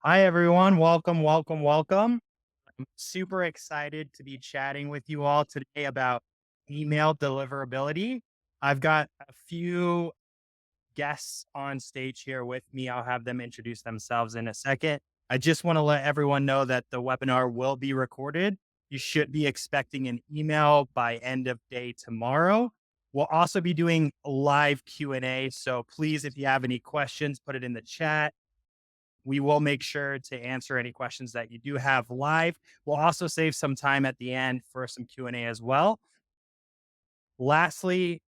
Hi, everyone. Welcome, welcome, welcome. I'm super excited to be chatting with you all today about email deliverability. I've got a few guests on stage here with me. I'll have them introduce themselves in a second. I just want to let everyone know that the webinar will be recorded. You should be expecting an email by end of day tomorrow. We'll also be doing live Q&A. So please, if you have any questions, put it in the chat. We will make sure to answer any questions that you do have live. We'll also save some time at the end for some Q&A as well. Lastly,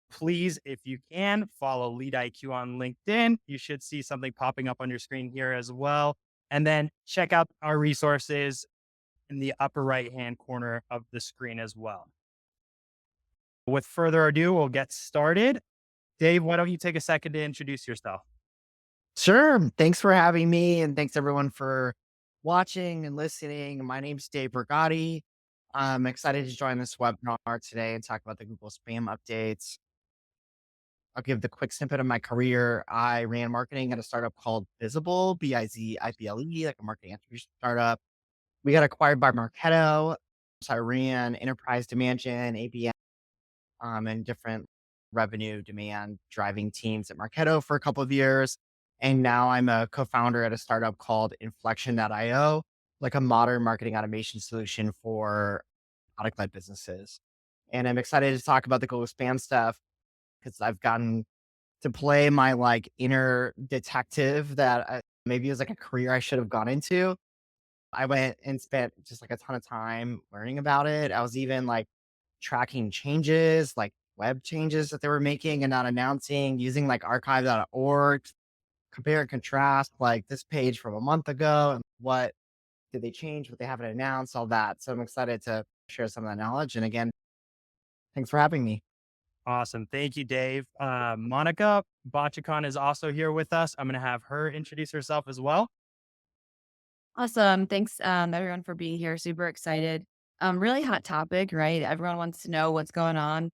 please, if you can, follow Lead IQ on LinkedIn. You should see something popping up on your screen here as well. And then check out our resources in the upper right-hand corner of the screen as well. With further ado, we'll get started. Dave, why don't you take a second to introduce yourself? Sure. Thanks for having me, and thanks everyone for watching and listening. My name's Dave Rigotti. I'm excited to join this webinar today and talk about the Google spam updates. I'll give the quick snippet of my career. I ran marketing at a startup called Visible, Bizible, like a marketing attribution startup. We got acquired by Marketo. So I ran enterprise demand gen, ABM, and different revenue demand driving teams at Marketo for a couple of years. And now I'm a co-founder at a startup called Inflection.io, like a modern marketing automation solution for product-led businesses. And I'm excited to talk about the Google spam stuff because I've gotten to play my like inner detective that maybe it was like a career I should have gone into. I went and spent just like a ton of time learning about it. I was even like tracking changes, like web changes that they were making and not announcing, using like archive.org, compare and contrast like this page from a month ago and what did they change, what they haven't announced, all that. So I'm excited to share some of that knowledge. And again, thanks for having me. Awesome. Thank you, Dave. Monica Bacican is also here with us. I'm going to have her introduce herself as well. Awesome. Thanks, everyone for being here. Super excited. Really hot topic, right? Everyone wants to know what's going on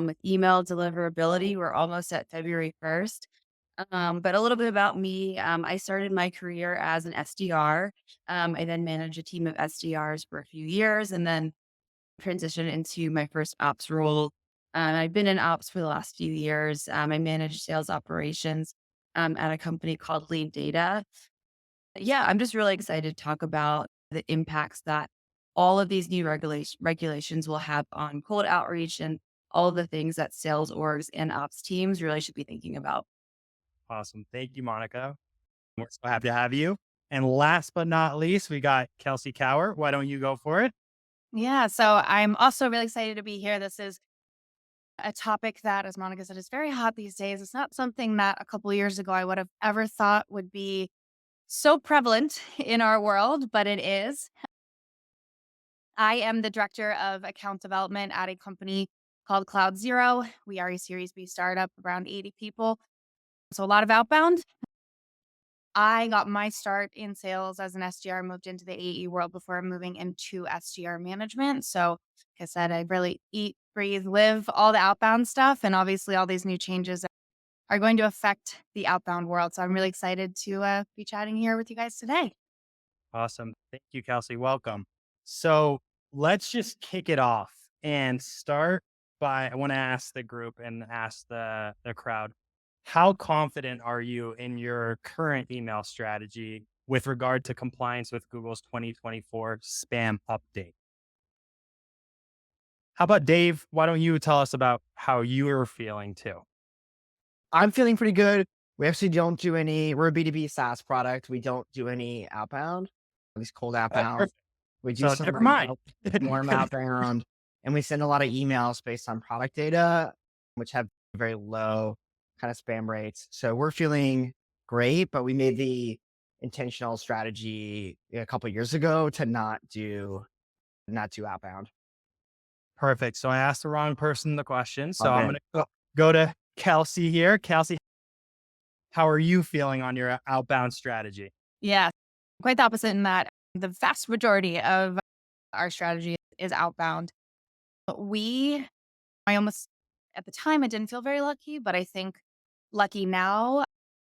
with email deliverability. We're almost at February 1st. But a little bit about me. I started my career as an SDR. I then managed a team of SDRs for a few years and then transitioned into my first ops role. I've been in ops for the last few years. I managed sales operations at a company called LeanData. Yeah, I'm just really excited to talk about the impacts that all of these new regulations will have on cold outreach and all of the things that sales orgs and ops teams really should be thinking about. Awesome. Thank you, Monica. We're so happy to have you. And last but not least, we got Kelsey Cowher. Why don't you go for it? Yeah, so I'm also really excited to be here. This is a topic that, as Monica said, is very hot these days. It's not something that a couple of years ago I would have ever thought would be so prevalent in our world, but it is. I am the director of account development at a company called CloudZero. We are a Series B startup, around 80 people. So a lot of outbound. I got my start in sales as an SDR, moved into the AE world before moving into SDR management. So, like I said, I really eat, breathe, live all the outbound stuff. And obviously, all these new changes are going to affect the outbound world. So, I'm really excited to be chatting here with you guys today. Awesome. Thank you, Kelsey. Welcome. So let's just kick it off and start by I want to ask the group and ask the crowd, how confident are you in your current email strategy with regard to compliance with Google's 2024 spam update? How about Dave? Why don't you tell us about how you're feeling too? I'm feeling pretty good. We actually don't do any, we're a B2B SaaS product. We don't do any outbound, at least cold outbound. Perfect. We do So some never mind. warm outbound, and we send a lot of emails based on product data, which have very low kind of spam rates. So we're feeling great, but we made the intentional strategy a couple of years ago to not do outbound. Perfect. So I asked the wrong person the question. So I'm Okay. going to go to Kelsey here. Kelsey, how are you feeling on your outbound strategy? Yeah, quite the opposite in that the vast majority of our strategy is outbound. But I almost, at the time, I didn't feel very lucky, but I think lucky now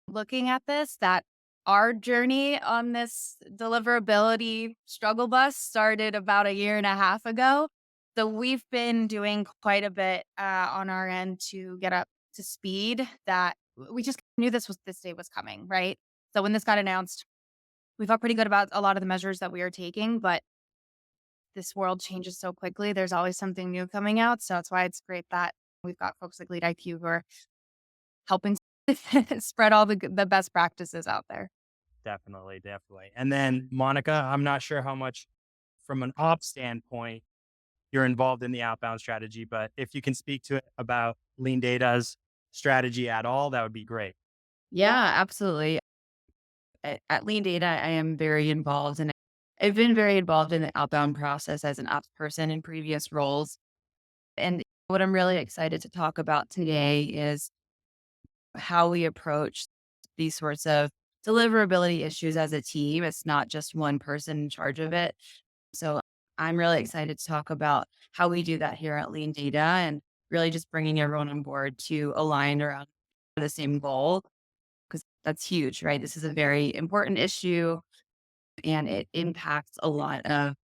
looking at this that our journey on this deliverability struggle bus started about a year and a half ago. So we've been doing quite a bit on our end to get up to speed that we just knew this day was coming, right? So when this got announced, we felt pretty good about a lot of the measures that we are taking, but this world changes so quickly. There's always something new coming out. So that's why it's great that we've got folks like Lead IQ who are helping spread all the best practices out there. Definitely, definitely. And then Monica, I'm not sure how much from an ops standpoint you're involved in the outbound strategy, but if you can speak to it about LeanData's strategy at all, that would be great. Yeah, absolutely. At LeanData, I am very involved and I've been very involved in the outbound process as an ops person in previous roles. And what I'm really excited to talk about today is how we approach these sorts of deliverability issues as a team. It's not just one person in charge of it. So I'm really excited to talk about how we do that here at Lean Data and really just bringing everyone on board to align around the same goal because that's huge, right? This is a very important issue and it impacts a lot of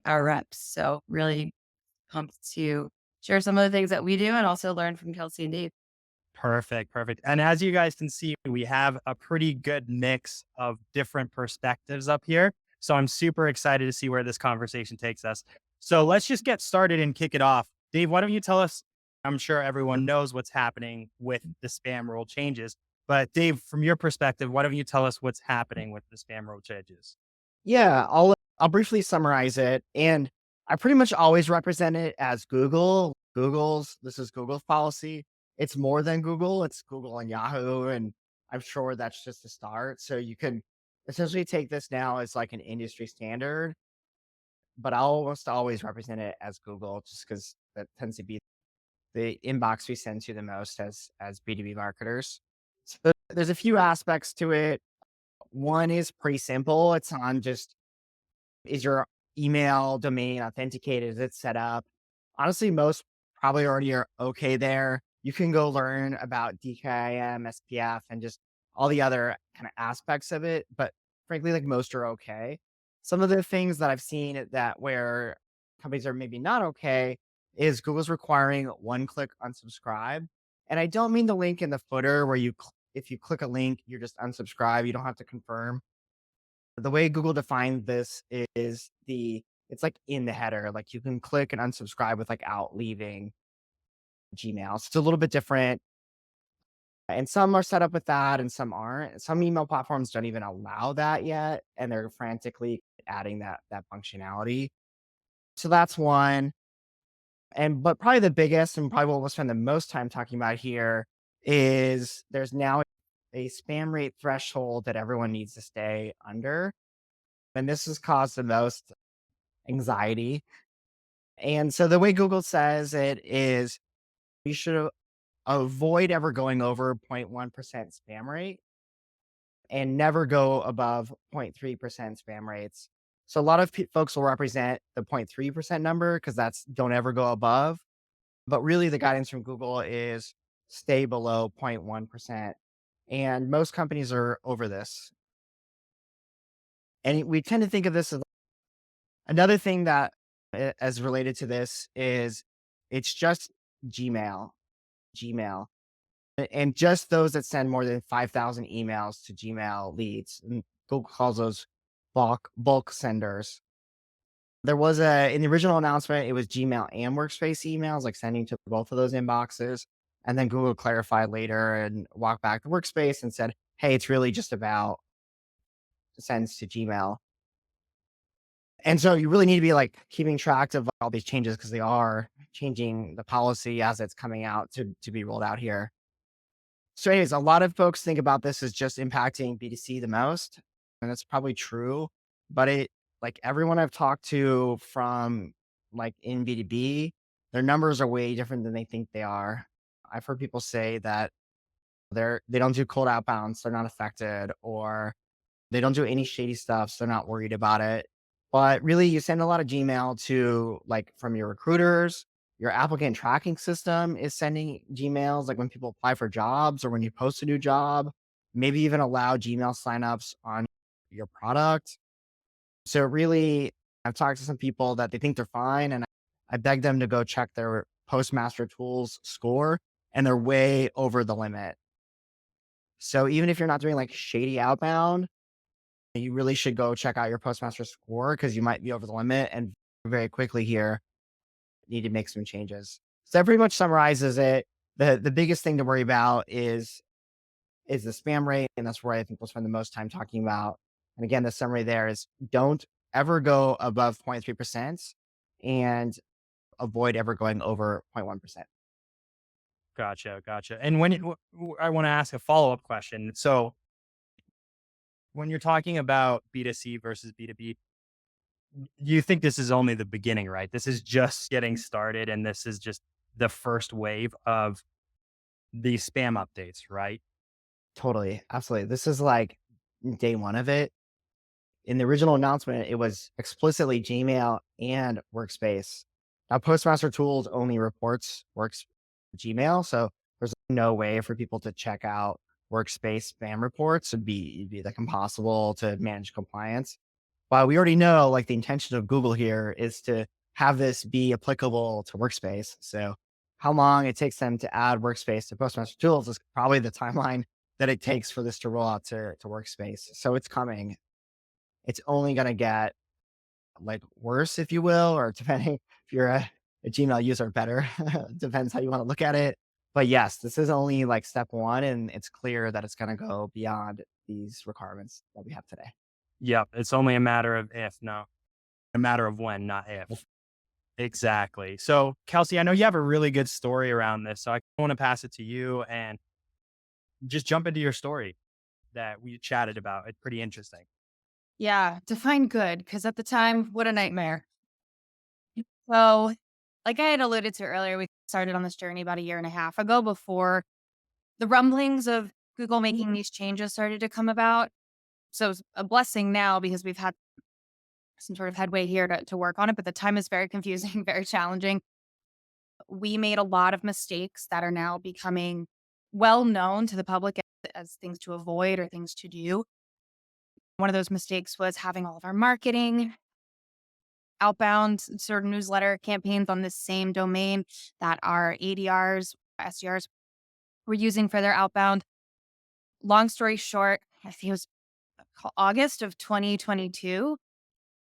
our reps. So really pumped to share some of the things that we do and also learn from Kelsey and Dave. Perfect, perfect. And as you guys can see, we have a pretty good mix of different perspectives up here. So I'm super excited to see where this conversation takes us. So let's just get started and kick it off. Dave, why don't you tell us? I'm sure everyone knows what's happening with the spam rule changes. But Dave, from your perspective, why don't you tell us what's happening with the spam rule changes? Yeah, I'll briefly summarize it, and I pretty much always represent it as Google. This is Google's policy. It's more than Google. It's Google and Yahoo, and I'm sure that's just a start. So you can essentially take this now as like an industry standard, but I almost always represent it as Google, just because that tends to be the inbox we send to the most as B2B marketers. So there's a few aspects to it. One is pretty simple. It's on just, is your email domain authenticated? Is it set up? Honestly, most probably already are okay there. You can go learn about DKIM, SPF, and just all the other kind of aspects of it. But frankly, like most are okay. Some of the things that I've seen that where companies are maybe not okay is Google's requiring one click unsubscribe. And I don't mean the link in the footer where if you click a link, you're just unsubscribe. You don't have to confirm. The way Google defined this is it's like in the header, like you can click and unsubscribe without leaving Gmail. So it's a little bit different. And some are set up with that and some aren't. Some email platforms don't even allow that yet. And they're frantically adding that functionality. So that's one. But probably the biggest and probably what we'll spend the most time talking about here is there's now a spam rate threshold that everyone needs to stay under. And this has caused the most anxiety. And so the way Google says it is you should avoid ever going over 0.1% spam rate and never go above 0.3% spam rates. So a lot of folks will represent the 0.3% number because that's don't ever go above. But really, the guidance from Google is stay below 0.1%. And most companies are over this. And we tend to think of this as another thing that as related to this is it's just Gmail, Gmail, and just those that send more than 5,000 emails to Gmail leads. And Google calls those bulk senders. There was in the original announcement, it was Gmail and Workspace emails, like sending to both of those inboxes. And then Google clarified later and walked back to Workspace and said, hey, it's really just about sends to Gmail. And so you really need to be like keeping track of all these changes because they are changing the policy as it's coming out to be rolled out here. So, anyways, a lot of folks think about this as just impacting B2C the most, and that's probably true. But like everyone I've talked to from like in B2B, their numbers are way different than they think they are. I've heard people say that they don't do cold outbounds, they're not affected, or they don't do any shady stuff, so they're not worried about it. But really, you send a lot of Gmail to like from your recruiters. Your applicant tracking system is sending Gmails like when people apply for jobs or when you post a new job. maybe even allow Gmail signups on your product. So really, I've talked to some people that they think they're fine, and I beg them to go check their Postmaster Tools score, and they're way over the limit. So even if you're not doing like shady outbound, you really should go check out your Postmaster score because you might be over the limit and very quickly here need to make some changes. So that pretty much summarizes it. The biggest thing to worry about is the spam rate, and that's where I think we'll spend the most time talking about. And again, the summary there is don't ever go above 0.3% and avoid ever going over 0.1%. Gotcha, gotcha. And when I want to ask a follow-up question. So when you're talking about B2C versus B2B, you think this is only the beginning, right? This is just getting started, and this is just the first wave of these spam updates, right? Totally. Absolutely. This is like day one of it. In the original announcement, it was explicitly Gmail and Workspace. Now, Postmaster Tools only reports Gmail, so there's no way for people to check out Workspace spam reports. It'd be like impossible to manage compliance. But we already know, like the intention of Google here is to have this be applicable to Workspace. So, how long it takes them to add Workspace to Postmaster Tools is probably the timeline that it takes for this to roll out to Workspace. So it's coming. It's only going to get like worse, if you will, or depending if you're a Gmail user, better. Depends how you want to look at it. But yes, this is only like step one, and it's clear that it's going to go beyond these requirements that we have today. Yep. It's only a matter of if, no, a matter of when, not if. Exactly. So, Kelsey, I know you have a really good story around this. So I want to pass it to you and just jump into your story that we chatted about. It's pretty interesting. Yeah, define good, because at the time, what a nightmare. So, like I had alluded to earlier, we started on this journey about a year and a half ago before the rumblings of Google making these changes started to come about. So it's a blessing now because we've had some sort of headway here to work on it, but the time is very confusing, very challenging. We made a lot of mistakes that are now becoming well known to the public as things to avoid or things to do. One of those mistakes was having all of our marketing, outbound sort of newsletter campaigns on this same domain that our ADRs, SDRs were using for their outbound. Long story short, I think it was August of 2022,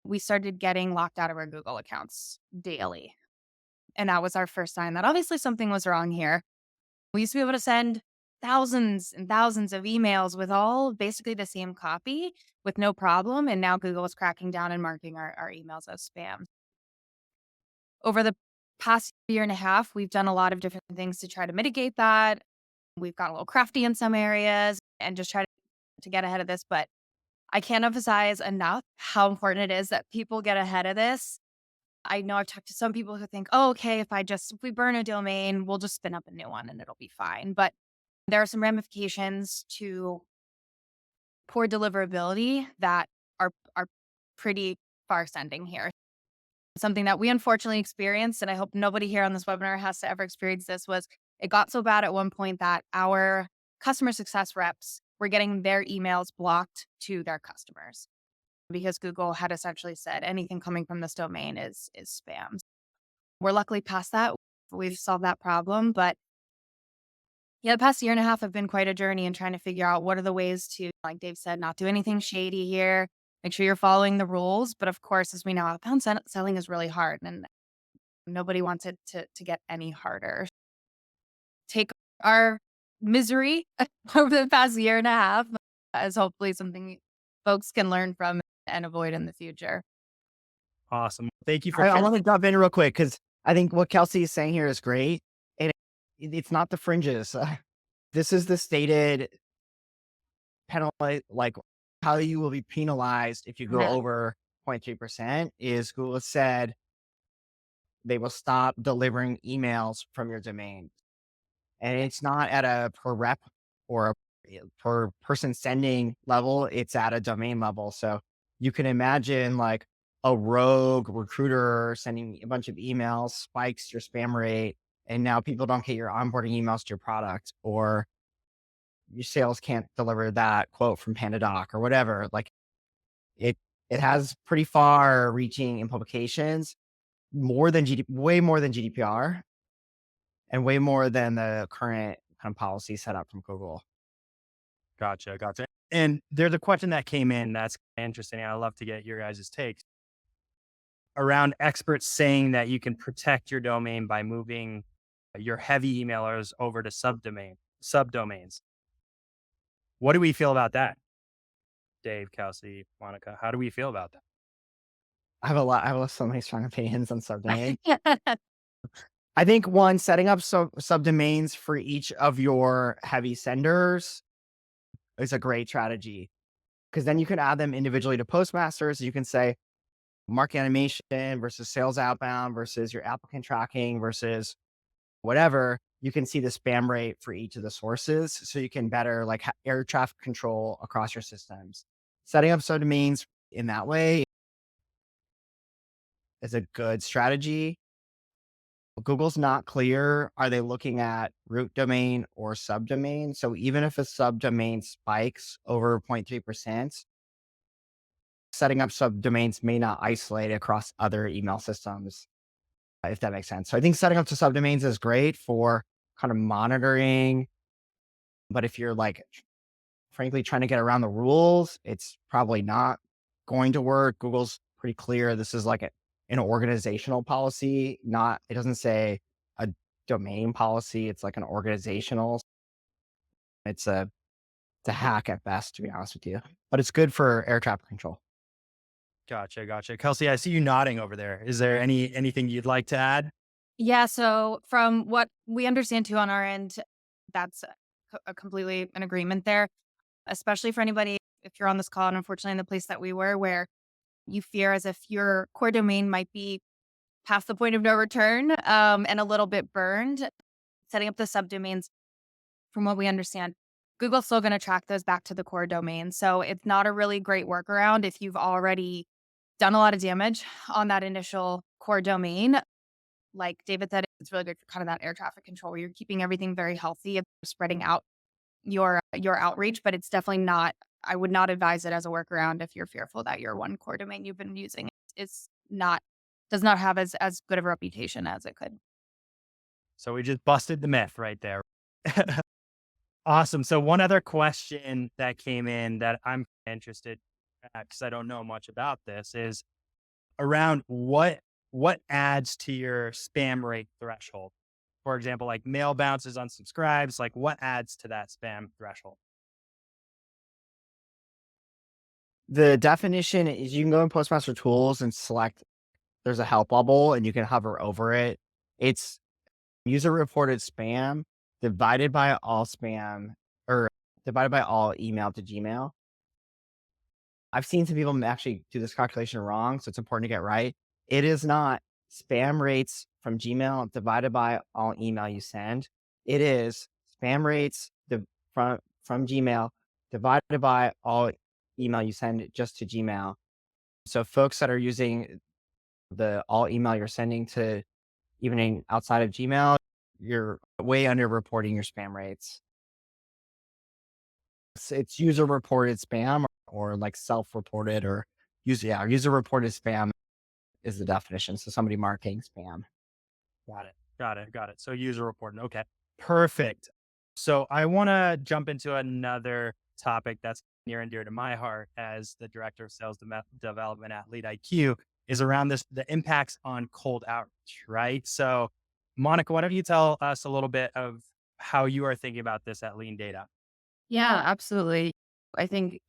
we started getting locked out of our Google accounts daily. And that was our first sign that obviously something was wrong here. We used to be able to send thousands and thousands of emails with all basically the same copy with no problem. And now Google is cracking down and marking our emails as spam. Over the past year and a half, we've done a lot of different things to try to mitigate that. We've got a little crafty in some areas and just try to get ahead of this. But I can't emphasize enough how important it is that people get ahead of this. I know I've talked to some people who think, oh, okay, if we burn a domain, we'll just spin up a new one and it'll be fine. But there are some ramifications to poor deliverability that are pretty far sending here. Something that we unfortunately experienced, and I hope nobody here on this webinar has to ever experience this, was it got so bad at one point that our customer success reps were getting their emails blocked to their customers because Google had essentially said anything coming from this domain is spam. We're luckily past that. We've solved that problem. But yeah, the past year and a half have been quite a journey in trying to figure out what are the ways to, like Dave said, not do anything shady here. Make sure you're following the rules. But of course, as we know, outbound selling is really hard and nobody wants it to get any harder. Take our misery over the past year and a half as hopefully something folks can learn from and avoid in the future. Awesome. Thank you for I want to jump in real quick because I think what Kelsey is saying here is great. And it's not the fringes. This is the stated penalty, like how you will be penalized if you go over 0.3% is Google said they will stop delivering emails from your domain. And it's not at a per rep or a per person sending level, it's at a domain level. So you can imagine like a rogue recruiter sending a bunch of emails spikes your spam rate, and now people don't get your onboarding emails to your product, or your sales can't deliver that quote from PandaDoc or whatever. Like it, it has pretty far reaching implications, way more than GDPR and way more than the current kind of policy set up from Google. Gotcha. Gotcha. And there's a question that came in that's interesting. I'd love to get your guys' takes around experts saying that you can protect your domain by moving your heavy emailers over to subdomains. What do we feel about that? Dave, Kelsey, Monica, how do we feel about that? I have so many strong opinions on subdomain. I think one, setting up subdomains for each of your heavy senders is a great strategy because then you can add them individually to Postmasters. You can say marketing animation versus sales outbound versus your applicant tracking versus whatever. You can see the spam rate for each of the sources, so you can better like air traffic control across your systems. Setting up subdomains in that way is a good strategy. Google's not clear. Are they looking at root domain or subdomain? So even if a subdomain spikes over 0.3%, setting up subdomains may not isolate across other email systems, if that makes sense. So I think setting up to subdomains is great for kind of monitoring. But if you're like, frankly, trying to get around the rules, it's probably not going to work. Google's pretty clear. This is like an organizational policy, it doesn't say a domain policy. It's like an organizational. It's a hack at best, to be honest with you, but it's good for air traffic control. Gotcha. Gotcha. Kelsey, I see you nodding over there. Is there anything you'd like to add? Yeah. So from what we understand too on our end, that's a completely an agreement there, especially for anybody if you're on this call and unfortunately in the place that we were where you fear as if your core domain might be past the point of no return and a little bit burned. Setting up the subdomains, from what we understand, Google's still going to track those back to the core domain. So it's not a really great workaround if you've already done a lot of damage on that initial core domain. Like David said, it's really good for kind of that air traffic control where you're keeping everything very healthy and spreading out your outreach, but it's definitely not, I would not advise it as a workaround if you're fearful that your one core domain you've been using is not, does not have as good of a reputation as it could. So we just busted the myth right there. Awesome. So one other question that came in that I'm interested because I don't know much about this is around what adds to your spam rate threshold. For example, like mail bounces, unsubscribes, like what adds to that spam threshold? The definition is you can go in Postmaster Tools and select, there's a help bubble and you can hover over it. It's user reported spam divided by all spam or divided by all email to Gmail. I've seen some people actually do this calculation wrong, so it's important to get right. It is not spam rates from Gmail divided by all email you send. It is spam rates from Gmail divided by all email you send just to Gmail. So folks that are using the all email you're sending to even outside of Gmail, you're way under reporting your spam rates. It's user reported spam or like self-reported or user reported spam is the definition. So somebody marking spam. Got it. Got it. Got it. So user reporting. Okay. Perfect. So I want to jump into another topic that's near and dear to my heart as the director of sales development at LeadIQ is around the impacts on cold outreach, right? So Monica, why don't you tell us a little bit of how you are thinking about this at LeanData? Yeah, absolutely. I think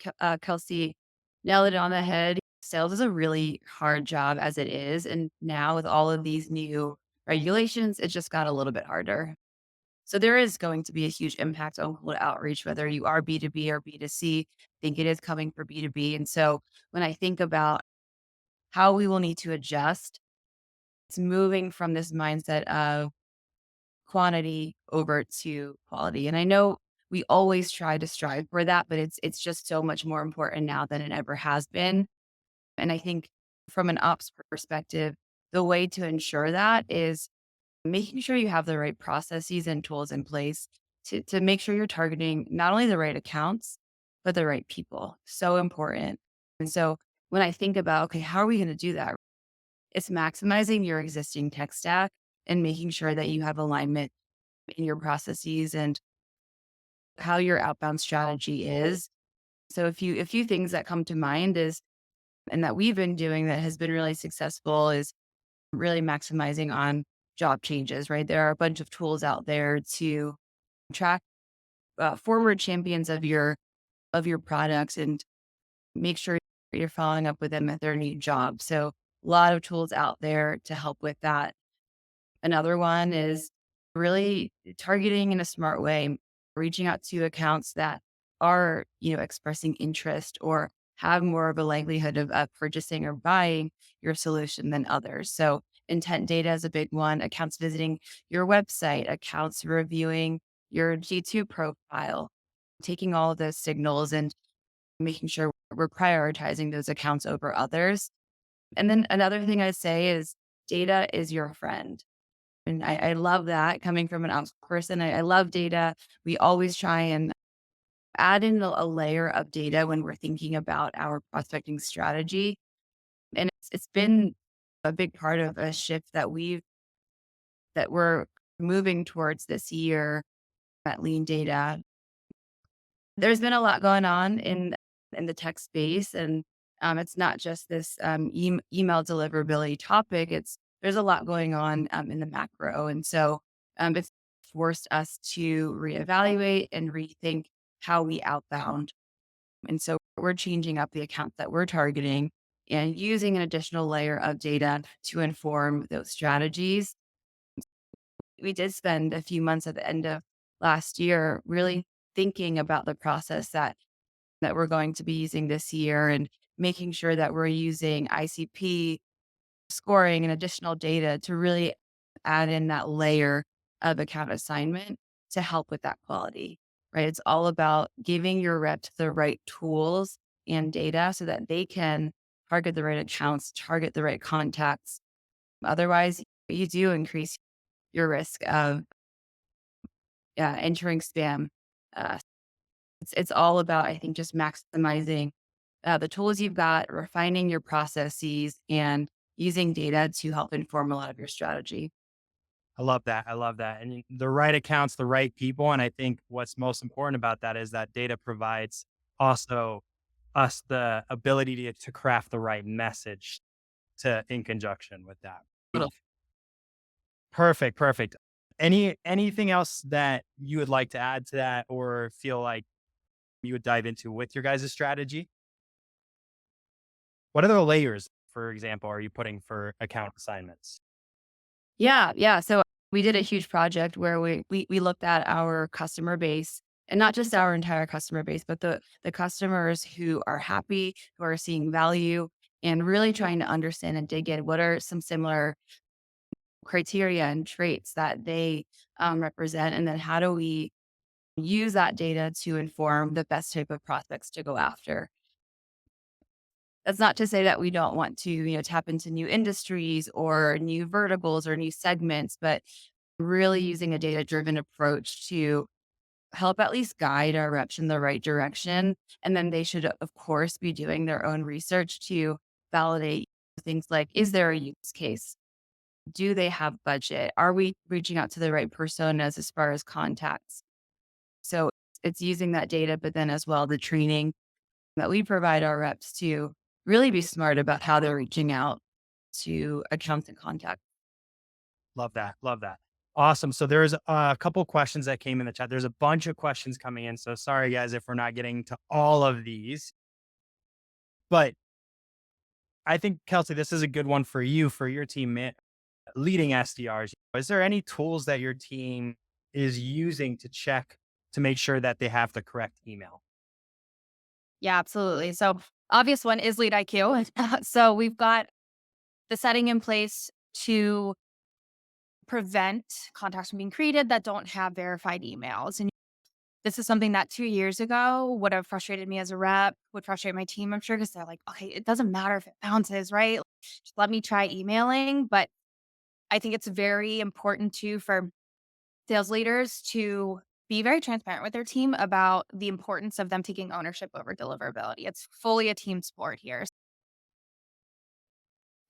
Kelsey nailed it on the head. Sales is a really hard job as it is. And now with all of these new regulations, it just got a little bit harder. So there is going to be a huge impact on cold outreach, whether you are B2B or B2C. I think it is coming for B2B. And so when I think about how we will need to adjust, it's moving from this mindset of quantity over to quality. And I know we always try to strive for that, but it's just so much more important now than it ever has been. And I think from an ops perspective, the way to ensure that is making sure you have the right processes and tools in place to make sure you're targeting not only the right accounts, but the right people. So important. And so when I think about, okay, how are we going to do that? It's maximizing your existing tech stack and making sure that you have alignment in your processes and how your outbound strategy is. So a few things that come to mind is, and that we've been doing that has been really successful, is really maximizing on job changes, right? There are a bunch of tools out there to track forward champions of your products and make sure you're following up with them at their new job. So a lot of tools out there to help with that. Another one is really targeting in a smart way, reaching out to accounts that are, expressing interest or have more of a likelihood of purchasing or buying your solution than others. So intent data is a big one, accounts visiting your website, accounts reviewing your G2 profile, taking all of those signals and making sure we're prioritizing those accounts over others. And then another thing I'd say is data is your friend. And I love that coming from an ops person. I love data. We always try and add in a layer of data when we're thinking about our prospecting strategy. And it's been a big part of a shift that we're moving towards this year at LeanData. There's been a lot going on in the tech space, and it's not just this email deliverability topic. There's a lot going on in the macro, and so it's forced us to reevaluate and rethink how we outbound. And so we're changing up the accounts that we're targeting and using an additional layer of data to inform those strategies. We did spend a few months at the end of last year really thinking about the process that we're going to be using this year and making sure that we're using ICP scoring and additional data to really add in that layer of account assignment to help with that quality, right? It's all about giving your reps the right tools and data so that they can target the right accounts, target the right contacts. Otherwise, you do increase your risk of entering spam. Uh, it's all about, I think, just maximizing the tools you've got, refining your processes, and using data to help inform a lot of your strategy. I love that. I love that. And the right accounts, the right people. And I think what's most important about that is that data provides also us the ability to craft the right message to in conjunction with that. Little- Perfect. Perfect. Anything else that you would like to add to that or feel like you would dive into with your guys' strategy? What other layers, for example, are you putting for account assignments? Yeah, yeah. So we did a huge project where we looked at our customer base and not just our entire customer base, but the customers who are happy, who are seeing value, and really trying to understand and dig in what are some similar criteria and traits that they represent, and then how do we use that data to inform the best type of prospects to go after. That's not to say that we don't want to, tap into new industries or new verticals or new segments, but really using a data-driven approach to help at least guide our reps in the right direction. And then they should, of course, be doing their own research to validate things like, is there a use case? Do they have budget? Are we reaching out to the right personas as far as contacts? So it's using that data, but then as well, the training that we provide our reps to really be smart about how they're reaching out to accounts and contacts. Love that. Love that. Awesome. So there's a couple questions that came in the chat. There's a bunch of questions coming in. So sorry, guys, if we're not getting to all of these. But I think, Kelsey, this is a good one for you, for your team, leading SDRs. Is there any tools that your team is using to check to make sure that they have the correct email? Yeah, absolutely. So obvious one is Lead IQ. So we've got the setting in place to prevent contacts from being created that don't have verified emails. And this is something that 2 years ago would have frustrated me as a rep, would frustrate my team, I'm sure, because they're like, okay, it doesn't matter if it bounces, right? Just let me try emailing. But I think it's very important too for sales leaders to be very transparent with their team about the importance of them taking ownership over deliverability. It's fully a team sport here.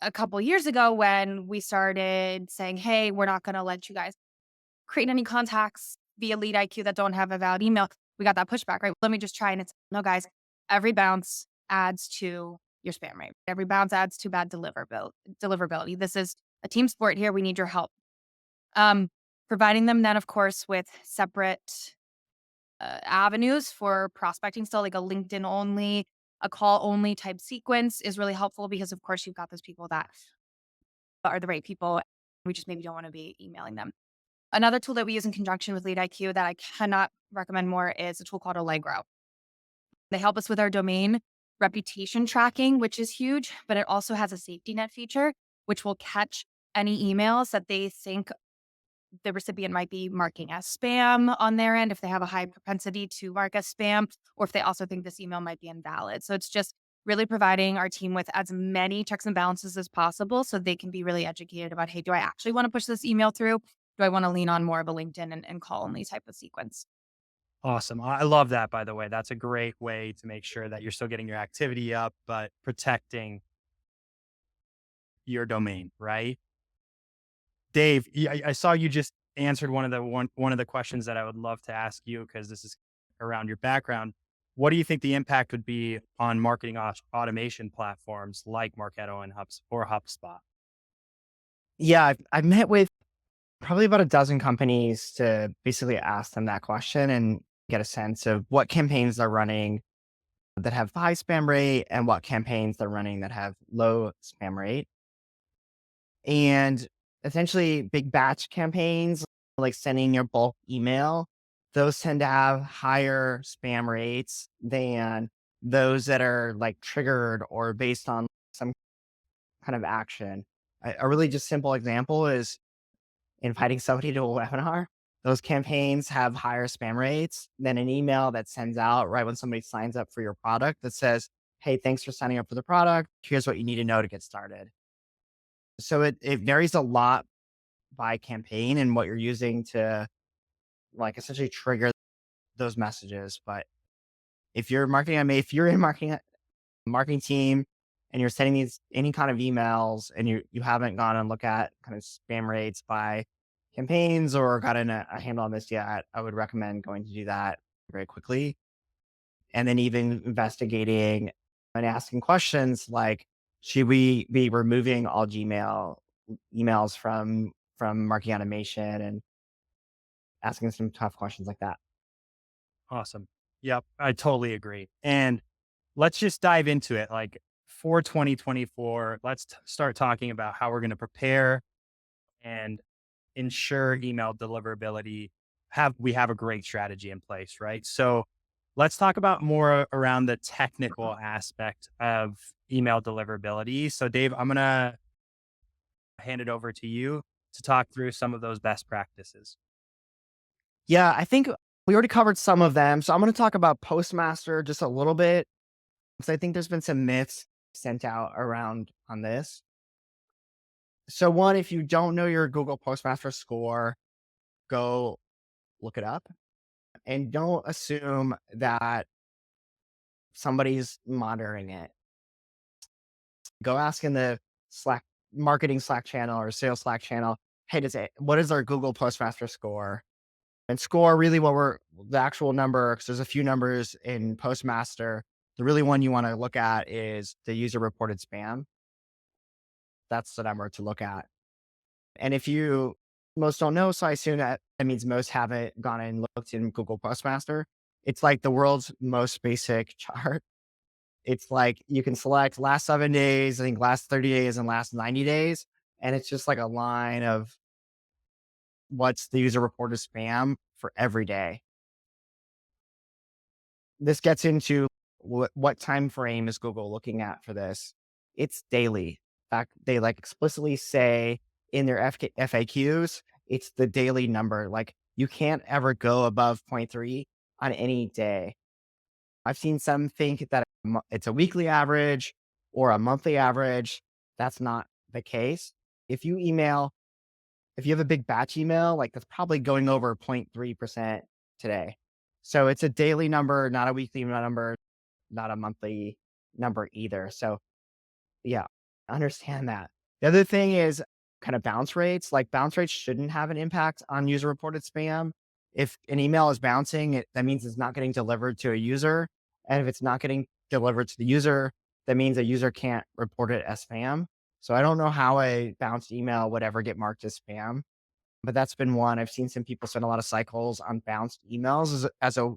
A couple years ago, when we started saying, hey, we're not going to let you guys create any contacts via Lead IQ that don't have a valid email, we got that pushback, right? Let me just try. And it's no, guys, every bounce adds to your spam rate. Every bounce adds to bad deliverability. This is a team sport here. We need your help. Um, Providing them then, of course, with separate avenues for prospecting still, like a LinkedIn only, a call only type sequence is really helpful because, of course, you've got those people that are the right people. We just maybe don't want to be emailing them. Another tool that we use in conjunction with Lead IQ that I cannot recommend more is a tool called Allegro. They help us with our domain reputation tracking, which is huge, but it also has a safety net feature, which will catch any emails that they think the recipient might be marking as spam on their end if they have a high propensity to mark as spam, or if they also think this email might be invalid. So it's just really providing our team with as many checks and balances as possible so they can be really educated about, hey, do I actually want to push this email through? Do I want to lean on more of a LinkedIn and call only type of sequence? Awesome. I love that, by the way. That's a great way to make sure that you're still getting your activity up, but protecting your domain, right? Dave, I saw you just answered one of the questions that I would love to ask you because this is around your background. What do you think the impact would be on marketing automation platforms like Marketo and HubSpot? Yeah, I've met with probably about a dozen companies to basically ask them that question and get a sense of what campaigns they're running that have high spam rate and what campaigns they're running that have low spam rate. And essentially, big batch campaigns, like sending your bulk email, those tend to have higher spam rates than those that are like triggered or based on some kind of action. A really just simple example is inviting somebody to a webinar. Those campaigns have higher spam rates than an email that sends out right when somebody signs up for your product that says, hey, thanks for signing up for the product. Here's what you need to know to get started. So it varies a lot by campaign and what you're using to like essentially trigger those messages. But if you're marketing, I mean, if you're in marketing team and you're sending these any kind of emails and you haven't gone and look at kind of spam rates by campaigns or gotten a handle on this yet, I would recommend going to do that very quickly. And then even investigating and asking questions like, should we be removing all Gmail emails from marketing automation and asking some tough questions like that. Awesome. Yep, I totally agree. And let's just dive into it. Like for 2024, let's start talking about how we're going to prepare and ensure email deliverability. We have a great strategy in place, right? So let's talk about more around the technical aspect of email deliverability. So Dave, I'm going to hand it over to you to talk through some of those best practices. Yeah, I think we already covered some of them. So I'm going to talk about Postmaster just a little bit because I think there's been some myths sent out around on this. So one, if you don't know your Google Postmaster score, go look it up and don't assume that somebody's monitoring it. Go ask in the Slack marketing Slack channel or sales Slack channel, hey, what is our Google Postmaster score? And score really the actual number, because there's a few numbers in Postmaster. The really one you want to look at is the user reported spam. That's the number to look at. And if most don't know, so I assume that means most haven't gone and looked in Google Postmaster. It's like the world's most basic chart. It's like you can select last 7 days, I think last 30 days and last 90 days. And it's just like a line of what's the user reported spam for every day. This gets into what time frame is Google looking at for this? It's daily. In fact, they like explicitly say in their FAQs, it's the daily number. Like you can't ever go above zero point 0.3 on any day. I've seen some think that it's a weekly average or a monthly average. That's not the case. If you have a big batch email, like that's probably going over 0.3%. today. So it's a daily number, not a weekly number, not a monthly number either. So yeah, I understand that. The other thing is kind of bounce rates. Like bounce rates shouldn't have an impact on user reported spam. If an email is bouncing, that means it's not getting delivered to a user. And if it's not getting delivered to the user, that means a user can't report it as spam. So I don't know how a bounced email would ever get marked as spam, but that's been one. I've seen some people spend a lot of cycles on bounced emails as a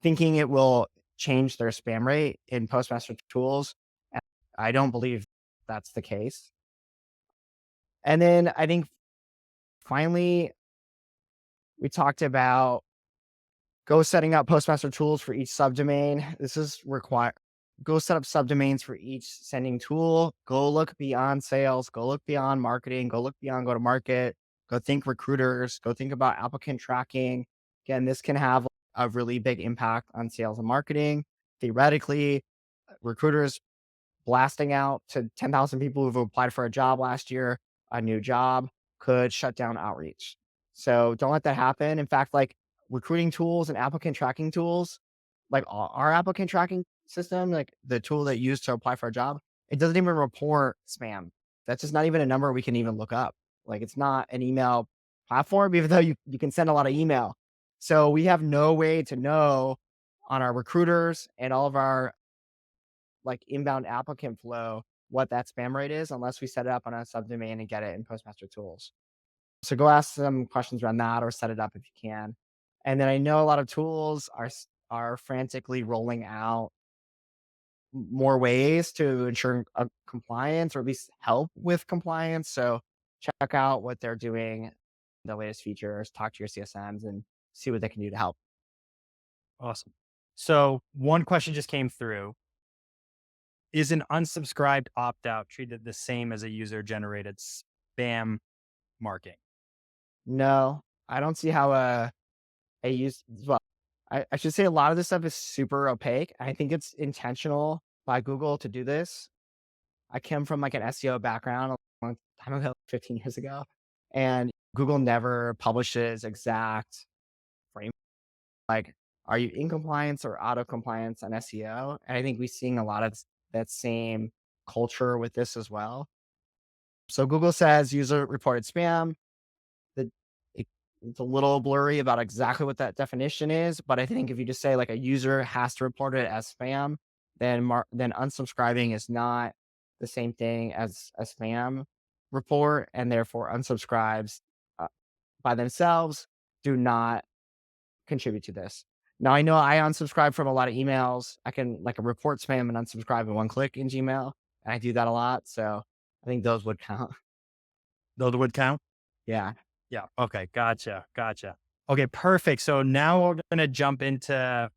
thinking it will change their spam rate in Postmaster Tools. And I don't believe that's the case. And then I think finally, we talked about go setting up Postmaster Tools for each subdomain. This is required. Go set up subdomains for each sending tool. Go look beyond sales. Go look beyond marketing. Go look beyond go to market. Go think recruiters. Go think about applicant tracking. Again, this can have a really big impact on sales and marketing. Theoretically, recruiters blasting out to 10,000 people who've applied for a job last year, a new job, could shut down outreach. So don't let that happen. In fact, like recruiting tools and applicant tracking tools, like our applicant tracking system, like the tool that you use to apply for a job, it doesn't even report spam. That's just not even a number we can even look up. Like it's not an email platform, even though you can send a lot of email. So we have no way to know on our recruiters and all of our like inbound applicant flow what that spam rate is unless we set it up on a subdomain and get it in Postmaster Tools. So go ask some questions around that or set it up if you can. And then I know a lot of tools are frantically rolling out more ways to ensure compliance or at least help with compliance. So check out what they're doing, the latest features, talk to your CSMs and see what they can do to help. Awesome. So one question just came through. Is an unsubscribed opt out treated the same as a user generated spam marking? No, I don't see how a use well, I should say a lot of this stuff is super opaque. I think it's intentional by Google to do this. I came from like an SEO background a long time ago, 15 years ago, and Google never publishes exact frame. Like, are you in compliance or out of compliance on SEO? And I think we're seeing a lot of that same culture with this as well. So Google says user reported spam. The it, it's a little blurry about exactly what that definition is, but I think if you just say like a user has to report it as spam, then unsubscribing is not the same thing as a spam report, and therefore unsubscribes uh, by themselves do not contribute to this. Now I know I unsubscribe from a lot of emails. I can like report spam and unsubscribe in one click in Gmail, and I do that a lot. So I think those would count. Those would count? Yeah. Yeah. Okay. Gotcha. Gotcha. Okay. Perfect. So now we're going to jump into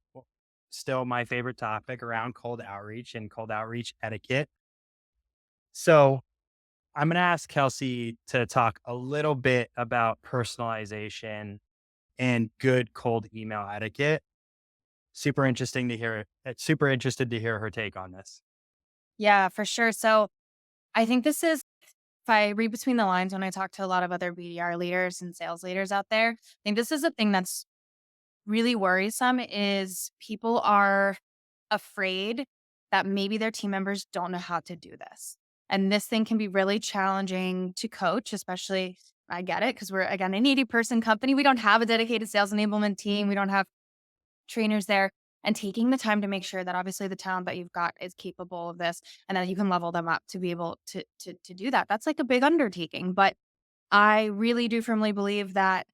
still my favorite topic around cold outreach and cold outreach etiquette. So I'm going to ask Kelsey to talk a little bit about personalization and good cold email etiquette. Super interesting to hear. Super interested to hear her take on this. Yeah, for sure. So I think this is, if I read between the lines when I talk to a lot of other BDR leaders and sales leaders out there, I think this is a thing that's really worrisome is people are afraid that maybe their team members don't know how to do this. And this thing can be really challenging to coach, especially I get it because we're again an 80-person company. We don't have a dedicated sales enablement team. We don't have trainers there. And taking the time to make sure that obviously the talent that you've got is capable of this and that you can level them up to be able to do that. That's like a big undertaking. But I really do firmly believe that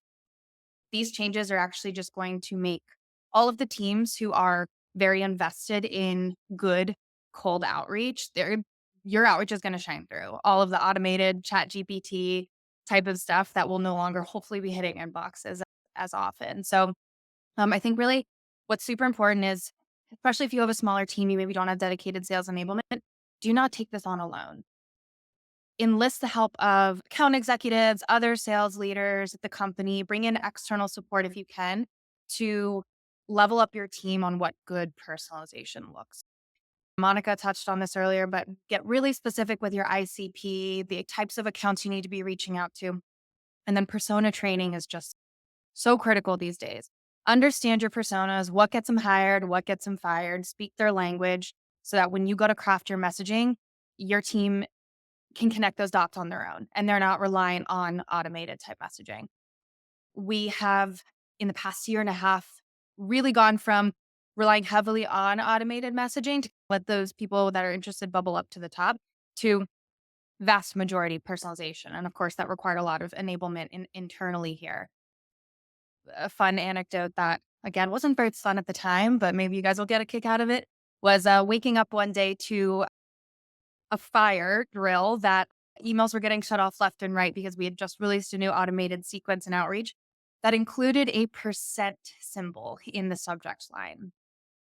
these changes are actually just going to make all of the teams who are very invested in good cold outreach, your outreach is going to shine through. All of the automated chat GPT type of stuff that will no longer hopefully be hitting inboxes as often. So I think really what's super important is, especially if you have a smaller team, you maybe don't have dedicated sales enablement, do not take this on alone. Enlist the help of account executives, other sales leaders at the company, bring in external support if you can to level up your team on what good personalization looks. Monica touched on this earlier, but get really specific with your ICP, the types of accounts you need to be reaching out to. And then persona training is just so critical these days. understand your personas, what gets them hired, what gets them fired, speak their language so that when you go to craft your messaging, your team can connect those dots on their own and they're not reliant on automated type messaging. We have, in the past year and a half, really gone from relying heavily on automated messaging to let those people that are interested bubble up to the top to vast majority personalization. And of course, that required a lot of enablement internally here. A fun anecdote that, again, wasn't very fun at the time, but maybe you guys will get a kick out of it, was waking up one day to a fire drill that emails were getting shut off left and right because we had just released a new automated sequence and outreach that included a percent symbol in the subject line.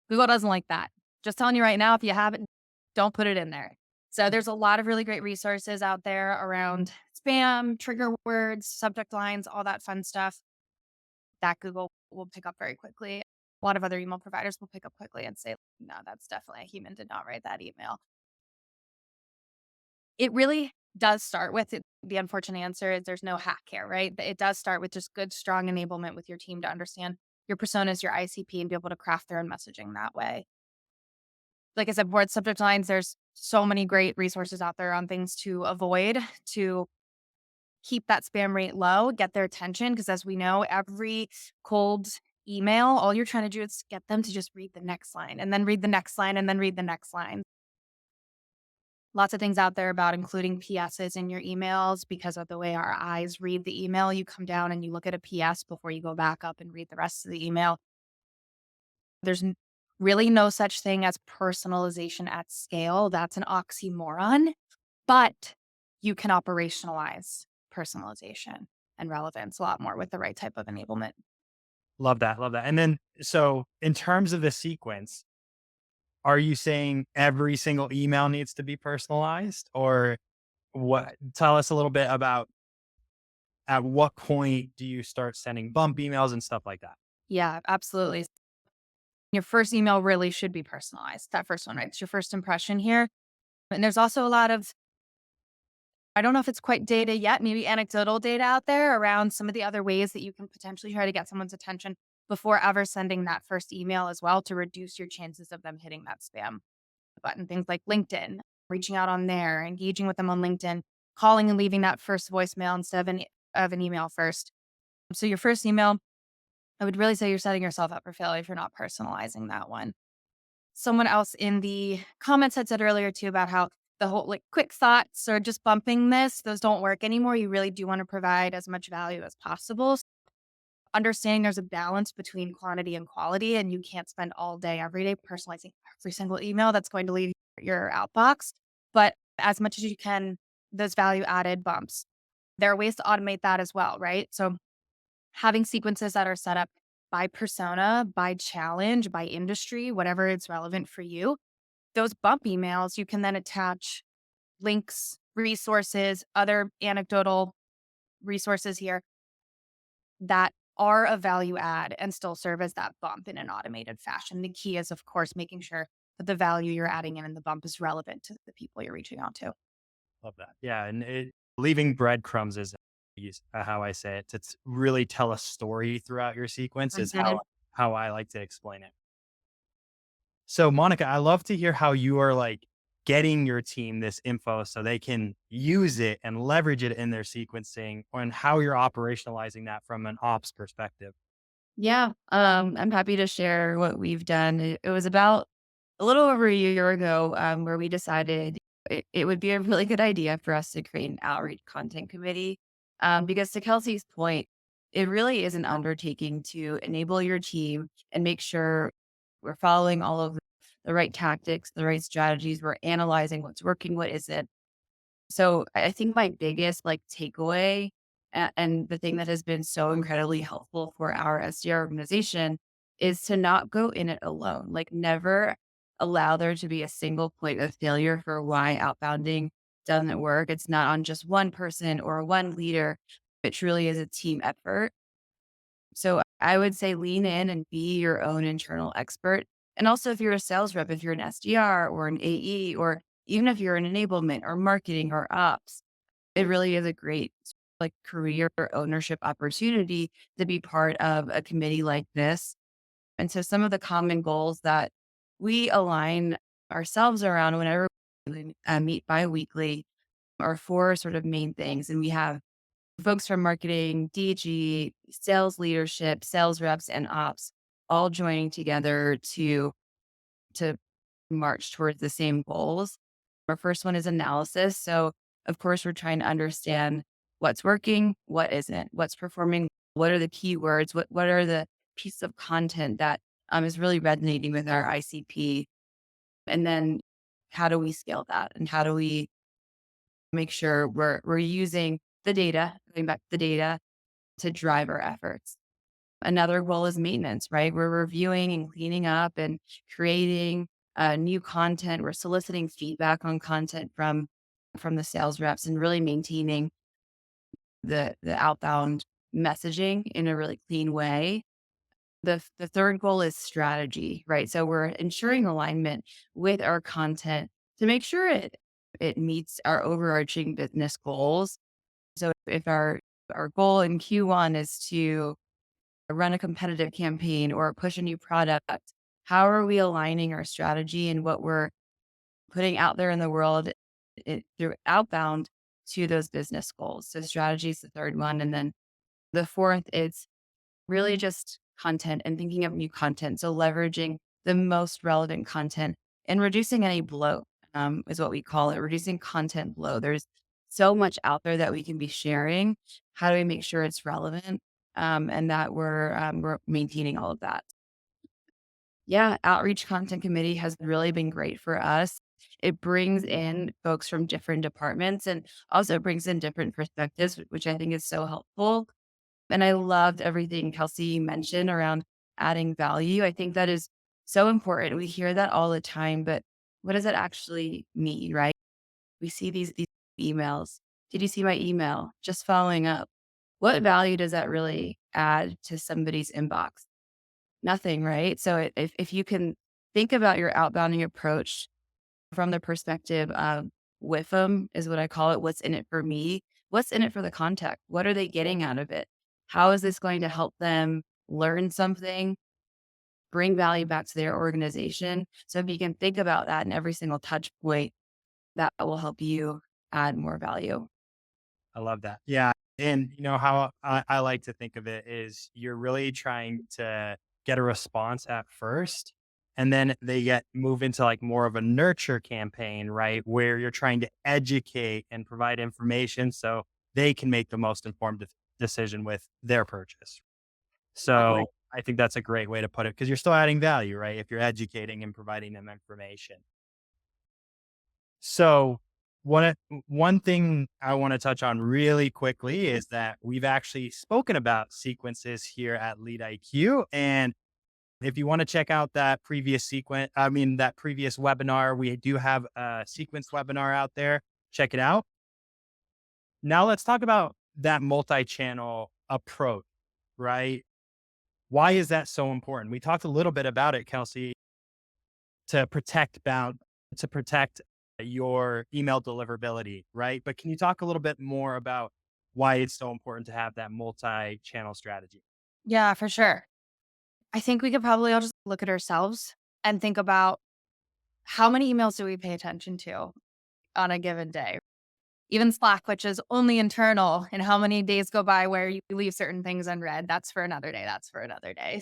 Google doesn't like that. Just telling you right now, if you haven't, don't put it in there. So there's a lot of really great resources out there around spam, trigger words, subject lines, all that fun stuff that Google will pick up very quickly. A lot of other email providers will pick up quickly and say, no, that's definitely a human did not write that email. It really does start with it. The unfortunate answer is there's no hack here, right? It does start with just good, strong enablement with your team to understand your personas, your ICP, and be able to craft their own messaging that way. Like I said, word subject lines, there's so many great resources out there on things to avoid to keep that spam rate low, get their attention. Because as we know, every cold email, all you're trying to do is get them to just read the next line and then read the next line and then read the next line. Lots of things out there about including PSs in your emails because of the way our eyes read the email. You come down and you look at a PS before you go back up and read the rest of the email. There's really no such thing as personalization at scale. That's an oxymoron, but you can operationalize personalization and relevance a lot more with the right type of enablement. Love that. Love that. And then, so in terms of the sequence, are you saying every single email needs to be personalized, or what? Tell us a little bit about at what point do you start sending bump emails and stuff like that? Yeah, absolutely. Your first email really should be personalized. That first one, right? It's your first impression here. And there's also a lot of, I don't know if it's quite data yet, maybe anecdotal data out there around some of the other ways that you can potentially try to get someone's attention before ever sending that first email as well to reduce your chances of them hitting that spam button. Things like LinkedIn, reaching out on there, engaging with them on LinkedIn, calling and leaving that first voicemail instead of an email first. So your first email, I would really say you're setting yourself up for failure if you're not personalizing that one. Someone else in the comments had said earlier too about how the whole like quick thoughts or just bumping this, those don't work anymore. You really do want to provide as much value as possible. Understanding there's a balance between quantity and quality, and you can't spend all day, every day personalizing every single email that's going to leave your outbox. But as much as you can, those value added bumps. There are ways to automate that as well, right? So having sequences that are set up by persona, by challenge, by industry, whatever is relevant for you. Those bump emails, you can then attach links, resources, other anecdotal resources here that are a value add and still serve as that bump in an automated fashion. The key is, of course, making sure that the value you're adding in the bump is relevant to the people you're reaching out to. Love that. Yeah. And leaving breadcrumbs is how I say it. To really tell a story throughout your sequence is Mhm. how I like to explain it. So, Monica, I love to hear how you are like getting your team this info so they can use it and leverage it in their sequencing, and how you're operationalizing that from an ops perspective. Yeah, I'm happy to share what we've done. It was about a little over a year ago where we decided it would be a really good idea for us to create an outreach content committee. Because to Kelsey's point, it really is an undertaking to enable your team and make sure we're following all of the right tactics, the right strategies. We're analyzing what's working, what isn't. So I think my biggest like takeaway and the thing that has been so incredibly helpful for our SDR organization is to not go in it alone. Like never allow there to be a single point of failure for why outbounding doesn't work. It's not on just one person or one leader. It truly is a team effort. So I would say lean in and be your own internal expert. And also if you're a sales rep, if you're an SDR or an AE, or even if you're in enablement or marketing or ops, it really is a great like career or ownership opportunity to be part of a committee like this. And so some of the common goals that we align ourselves around whenever we meet bi-weekly are four sort of main things. And we have folks from marketing, DG, sales leadership, sales reps, and ops all joining together to march towards the same goals. Our first one is analysis. So, of course, we're trying to understand what's working, what isn't, what's performing, what are the keywords, what are the pieces of content that is really resonating with our ICP, and then how do we scale that, and how do we make sure we're using the data, going back to the data, to drive our efforts. Another goal is maintenance, right? We're reviewing and cleaning up and creating new content. We're soliciting feedback on content from the sales reps and really maintaining the outbound messaging in a really clean way. The third goal is strategy, right? So we're ensuring alignment with our content to make sure it meets our overarching business goals. So if our goal in Q1 is to run a competitive campaign or push a new product, how are we aligning our strategy and what we're putting out there in the world through outbound to those business goals? So strategy is the third one. And then the fourth is really just content and thinking of new content. So leveraging the most relevant content and reducing any bloat, is what we call it, reducing content bloat. There's so much out there that we can be sharing. How do we make sure it's relevant, and that we're maintaining all of that? Yeah, outreach content committee has really been great for us. It brings in folks from different departments and also brings in different perspectives, which I think is so helpful. And I loved everything Kelsey mentioned around adding value. I think that is so important. We hear that all the time, but what does that actually mean, right? We see these emails. Did you see my email? Just following up. What value does that really add to somebody's inbox? Nothing, right? So if you can think about your outbounding approach from the perspective of with them is what I call it. What's in it for me? What's in it for the contact? What are they getting out of it? How is this going to help them learn something, bring value back to their organization? So if you can think about that in every single touch point, that will help you add more value. I love that. Yeah. And how I like to think of it is you're really trying to get a response at first, and then they move into like more of a nurture campaign, right? Where you're trying to educate and provide information so they can make the most informed decision with their purchase. Exactly. So I think that's a great way to put it because you're still adding value, right? If you're educating and providing them information. So one thing I want to touch on really quickly is that we've actually spoken about sequences here at Lead IQ. And if you want to check out that that previous webinar, we do have a sequence webinar out there. Check it out. Now let's talk about that multi-channel approach, right? Why is that so important? We talked a little bit about it, Kelsey, to protect your email deliverability, right? But can you talk a little bit more about why it's so important to have that multi-channel strategy? Yeah, for sure. I think we could probably all just look at ourselves and think about how many emails do we pay attention to on a given day? Even Slack, which is only internal, and how many days go by where you leave certain things unread. That's for another day. That's for another day.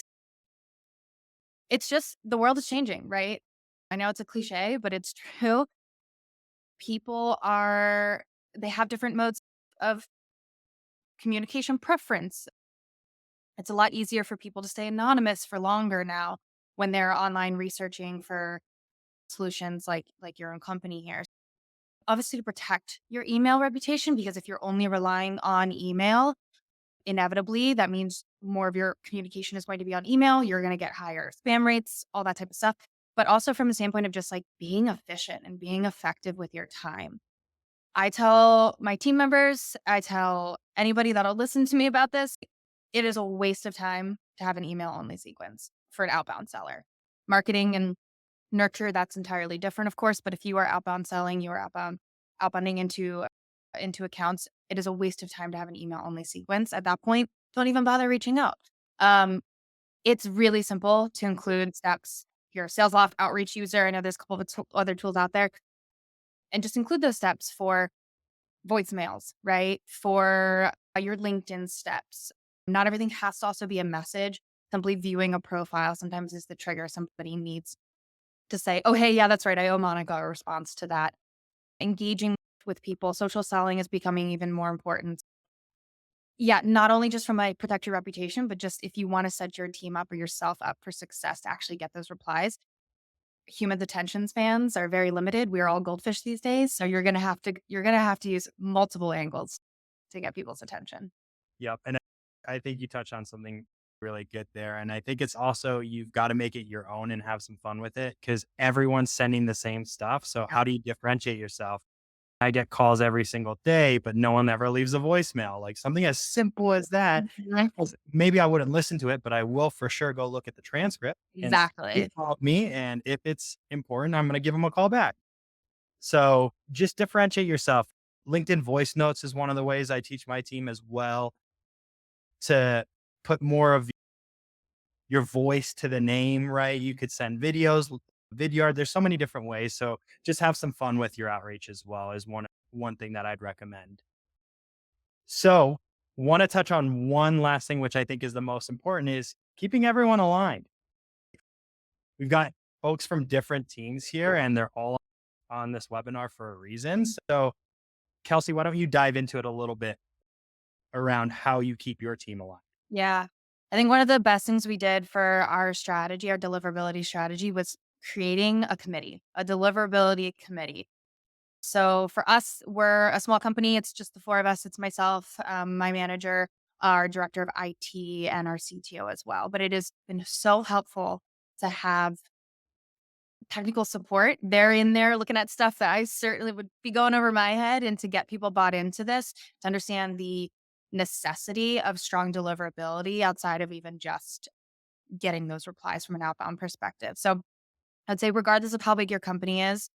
It's just the world is changing, right? I know it's a cliche, but it's true. They have different modes of communication preference. It's a lot easier for people to stay anonymous for longer now when they're online researching for solutions like your own company here. Obviously, to protect your email reputation, because if you're only relying on email, inevitably that means more of your communication is going to be on email. You're going to get higher spam rates, all that type of stuff. But also from the standpoint of just like being efficient and being effective with your time. I tell my team members, I tell anybody that'll listen to me about this, it is a waste of time to have an email only sequence for an outbound seller. Marketing and nurture, that's entirely different, of course. But if you are outbound selling, you are outbounding into into accounts, it is a waste of time to have an email only sequence. At that point, don't even bother reaching out. Um, it's really simple to include steps. If you're a sales off outreach user, I know there's a couple of other tools out there, and just include those steps for voicemails, right? For your LinkedIn steps. Not everything has to also be a message. Simply viewing a profile sometimes is the trigger somebody needs to say, oh, hey, yeah, that's right. I owe Monica a response to that. Engaging with people, social selling is becoming even more important. Yeah, not only just from a protect your reputation, but just if you want to set your team up or yourself up for success to actually get those replies. Human attention spans are very limited. We're all goldfish these days, so you're gonna have to use multiple angles to get people's attention. Yep. And I think you touched on something really good there. And I think it's also, you've got to make it your own and have some fun with it because everyone's sending the same stuff. So, Yep. how do you differentiate yourself? I get calls every single day, but no one ever leaves a voicemail. Like something as simple as that. Mhm. Maybe I wouldn't listen to it, but I will for sure go look at the transcript and he Exactly. called me. And if it's important, I'm going to give him a call back. So just differentiate yourself. LinkedIn voice notes is one of the ways I teach my team as well, to put more of your voice to the name, right? You could send videos, Vidyard. There's so many different ways. So just have some fun with your outreach as well is one thing that I'd recommend. So want to touch on one last thing, which I think is the most important, is keeping everyone aligned. We've got folks from different teams here, and they're all on this webinar for a reason. So Kelsey, why don't you dive into it a little bit around how you keep your team aligned? Yeah. I think one of the best things we did for our strategy, our deliverability strategy, was creating a committee, a deliverability committee. So for us, we're a small company. It's just the four of us. It's myself, my manager, our director of IT, and our CTO as well. But it has been so helpful to have technical support. They're in there looking at stuff that I certainly would be going over my head, and to get people bought into this, to understand the necessity of strong deliverability outside of even just getting those replies from an outbound perspective. So I'd say, regardless of how big your company is,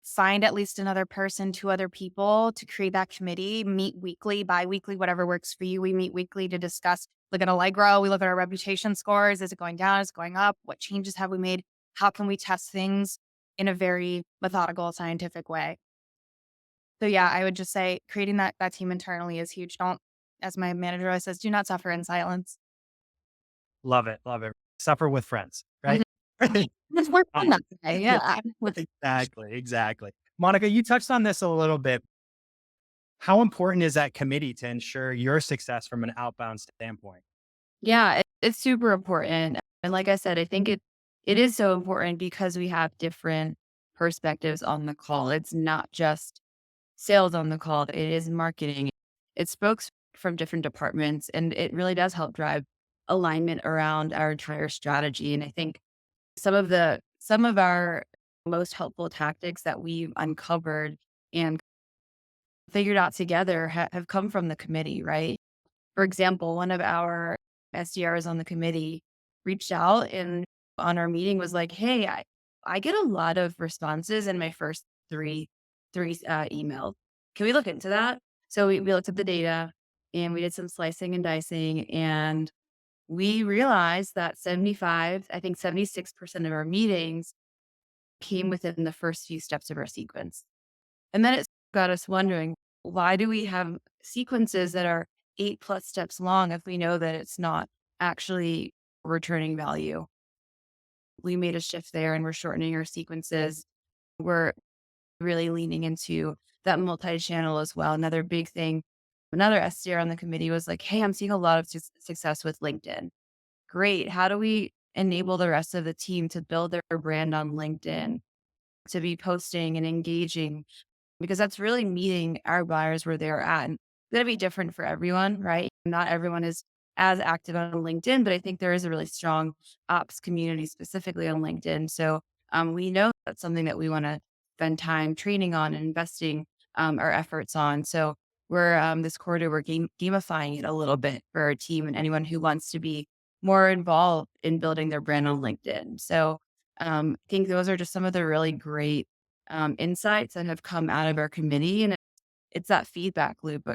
find at least another person, two other people to create that committee, meet weekly, bi-weekly, whatever works for you. We meet weekly to discuss, look at Allegro, we look at our reputation scores. Is it going down? Is it going up? What changes have we made? How can we test things in a very methodical, scientific way? So yeah, I would just say creating that team internally is huge. Don't, as my manager always says, do not suffer in silence. Love it. Love it. Suffer with friends, right? Just work Uh, on that today. yeah, Yeah. exactly. Exactly. Monica, you touched on this a little bit. How important is that committee to ensure your success from an outbound standpoint? Yeah, it's super important. And like I said, I think it is so important because we have different perspectives on the call. It's not just sales on the call, it is marketing. It's folks from different departments, and it really does help drive alignment around our entire strategy. And I think some of our most helpful tactics that we've uncovered and figured out together have come from the committee, right? For example, one of our SDRs on the committee reached out and on our meeting was like, "Hey, I get a lot of responses in my first three emails. Can we look into that?" So we looked at the data and we did some slicing and dicing, and we realized that 75, I think 76% of our meetings came within the first few steps of our sequence. And then it got us wondering, why do we have sequences that are 8+ steps long if we know that it's not actually returning value? We made a shift there and we're shortening our sequences. We're really leaning into that multi-channel as well. Another big thing, another SDR on the committee was like, "Hey, I'm seeing a lot of success with LinkedIn. Great. How do we enable the rest of the team to build their brand on LinkedIn, to be posting and engaging, because that's really meeting our buyers where they're at." And it's going to be different for everyone, right? Not everyone is as active on LinkedIn, but I think there is a really strong ops community specifically on LinkedIn. So we know that's something that we want to spend time training on and investing our efforts on. So we're this quarter, we're gamifying it a little bit for our team and anyone who wants to be more involved in building their brand on LinkedIn. So I think those are just some of the really great insights that have come out of our committee. And it's that feedback loop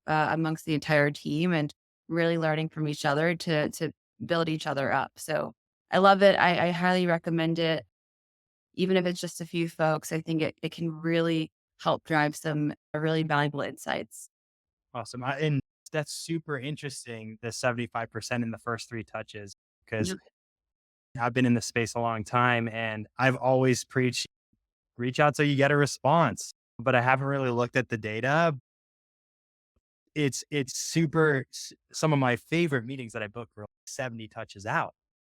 amongst the entire team and really learning from each other to build each other up. So I love it. I highly recommend it. Even if it's just a few folks, I think it can really help drive some really valuable insights. Awesome. And that's super interesting, the 75% in the first three touches, because Yep. I've been in the space a long time and I've always preached reach out so you get a response, but I haven't really looked at the data. It's some of my favorite meetings that I booked were like 70 touches out.